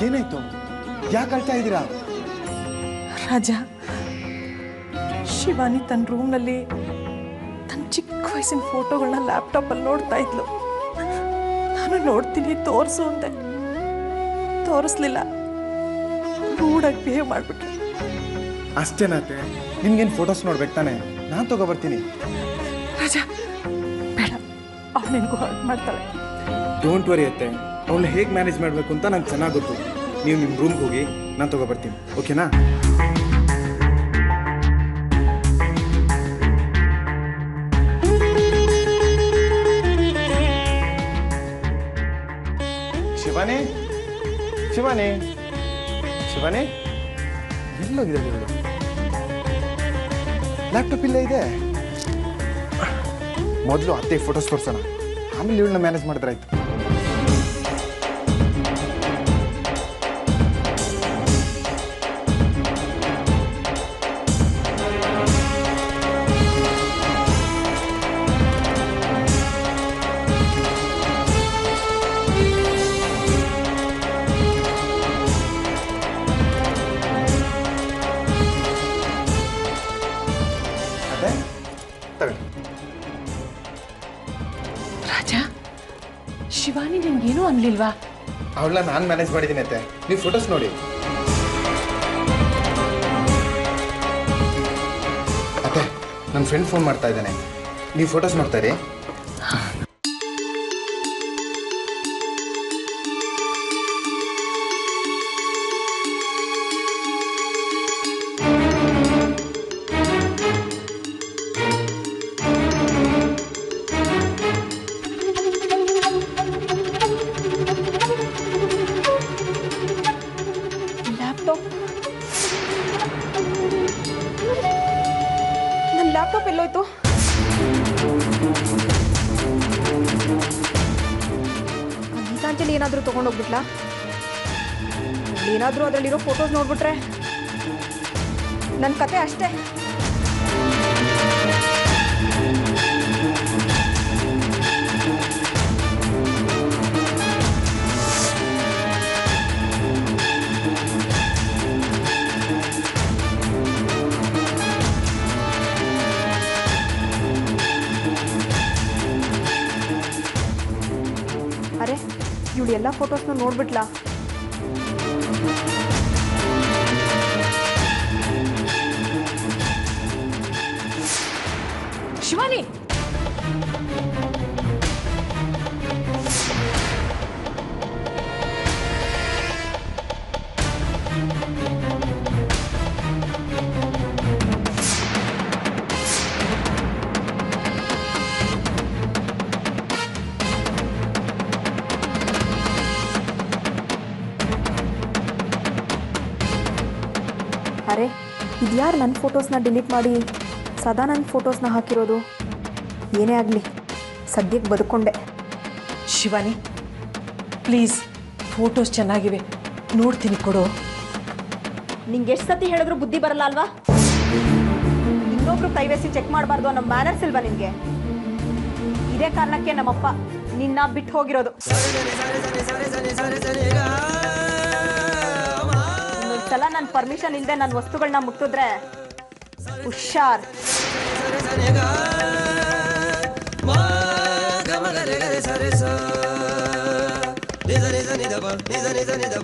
ಏನಾಯ್ತು? ಯಾಕೆ ಅಳ್ತಾ ಇದ್ದೀರಾ? ರಾಜ, ಶಿವಾನಿ ತನ್ನ ರೂಮ್ನಲ್ಲಿ ತನ್ನ ಚಿಕ್ಕ ವಯಸ್ಸಿನ ಫೋಟೋಗಳನ್ನ ಲ್ಯಾಪ್ಟಾಪಲ್ಲಿ ನೋಡ್ತಾ ಇದ್ಲು. ನಾನು ನೋಡ್ತೀನಿ ತೋರಿಸು ಅಂದೆ, ತೋರಿಸ್ಲಿಲ್ಲ. ರೂಡಾಗಿ ಬಿಹೇವ್ ಮಾಡಿಬಿಟ್ರೆ. ಅಷ್ಟೇನಾತೆ? ನಿಮ್ಗೇನು ಫೋಟೋಸ್ ನೋಡ್ಬೇಕು ತಾನೆ? ನಾನು ತಗೋಬರ್ತೀನಿ. ರಾಜ ಬೇಡ, ಅವಳು ನಿನಗೂ ಹರ್ಟ್ ಮಾಡ್ತಾಳೆ. ಡೋಂಟ್ ವರಿ ಅತ್ತೆ, ಅವನ್ನ ಹೇಗೆ ಮ್ಯಾನೇಜ್ ಮಾಡಬೇಕು ಅಂತ ನಂಗೆ ಚೆನ್ನಾಗಿ ಗೊತ್ತು. ನೀವು ನಿಮ್ಮ ರೂಮ್ಗೆ ಹೋಗಿ, ನಾನು ತಗೋಬರ್ತೀನಿ. ಓಕೆನಾ? ಶಿವಾನಿ, ಶಿವಾನಿ, ಶಿವಾನಿ, ಎಲ್ಲೋಗಿದೆ ಇವಳು? ಲ್ಯಾಪ್ಟಾಪ್ ಇಲ್ಲೇ ಇದೆ. ಮೊದಲು ಅತ್ತೆ ಫೋಟೋಸ್ ತೋರಿಸೋಣ, ಆಮೇಲೆ ಇವಳನ್ನ ಮ್ಯಾನೇಜ್ ಮಾಡಿದ್ರೆ ಆಯ್ತು. ರಾಜ, ಶಿವಾನಿ ನಿನ್ಗೇನು ಅನ್ಲಿಲ್ವಾ? ಅವಳ ನಾನು ಮ್ಯಾನೇಜ್ ಮಾಡಿದ್ದೀನಿ ಅತ್ತೆ, ನೀವು ಫೋಟೋಸ್ ನೋಡಿ. ಅತ್ತೆ, ನನ್ನ ಫ್ರೆಂಡ್ ಫೋನ್ ಮಾಡ್ತಾ ಇದ್ದಾನೆ, ನೀವು ಫೋಟೋಸ್ ನೋಡ್ತಾ ಇರಿ. ನನ್ನ ಲ್ಯಾಪ್ಟಾಪ್ ಎಲ್ಲೋಯ್ತು? ಗೀತಾಂಜಲಿ ಏನಾದರೂ ತೊಗೊಂಡೋಗ್ಬಿಟ್ಲಾ? ಏನಾದರೂ ಅದರಲ್ಲಿರೋ ಫೋಟೋಸ್ ನೋಡ್ಬಿಟ್ರೆ ನನ್ನ ಕತೆ ಅಷ್ಟೇ. ಅರೆ, ಇವಳು ಎಲ್ಲ ಫೋಟೋಸ್ನ ನೋಡ್ಬಿಟ್ಲಾ? ಶಿವಾನಿ, ಅರೆ, ಇದ್ಯಾರು ನನ್ನ ಫೋಟೋಸ್ನ ಡಿಲೀಟ್ ಮಾಡಿ ಸದಾ ನನ್ನ ಫೋಟೋಸ್ನ ಹಾಕಿರೋದು? ಏನೇ ಆಗಲಿ, ಸದ್ಯಕ್ಕೆ ಬದುಕೊಂಡೆ. ಶಿವಾನಿ ಪ್ಲೀಸ್, ಫೋಟೋಸ್ ಚೆನ್ನಾಗಿವೆ, ನೋಡ್ತೀನಿ, ಕೊಡು. ನಿಂಗೆ ಎಷ್ಟು ಸತಿ ಹೇಳಿದ್ರು ಬುದ್ಧಿ ಬರಲ್ಲ ಅಲ್ವಾ? ಇನ್ನೊಬ್ರು ಪ್ರೈವೇಸಿ ಚೆಕ್ ಮಾಡಬಾರ್ದು ಅನ್ನೋ ಮ್ಯಾನರ್ಸ್ ಇಲ್ವಾ ನಿನಗೆ? ಇದೇ ಕಾರಣಕ್ಕೆ ನಮ್ಮಪ್ಪ ನಿನ್ನ ಬಿಟ್ಟು ಹೋಗಿರೋದು. ಇನ್ನೊಂದ್ಸಲ ನನ್ನ ಪರ್ಮಿಷನ್ ಇಲ್ಲದೆ ನನ್ನ ವಸ್ತುಗಳನ್ನ ಮುಟ್ಟಿದ್ರೆ ಹುಷಾರ್. ನಿಧ ನಿಧ ನಿಧ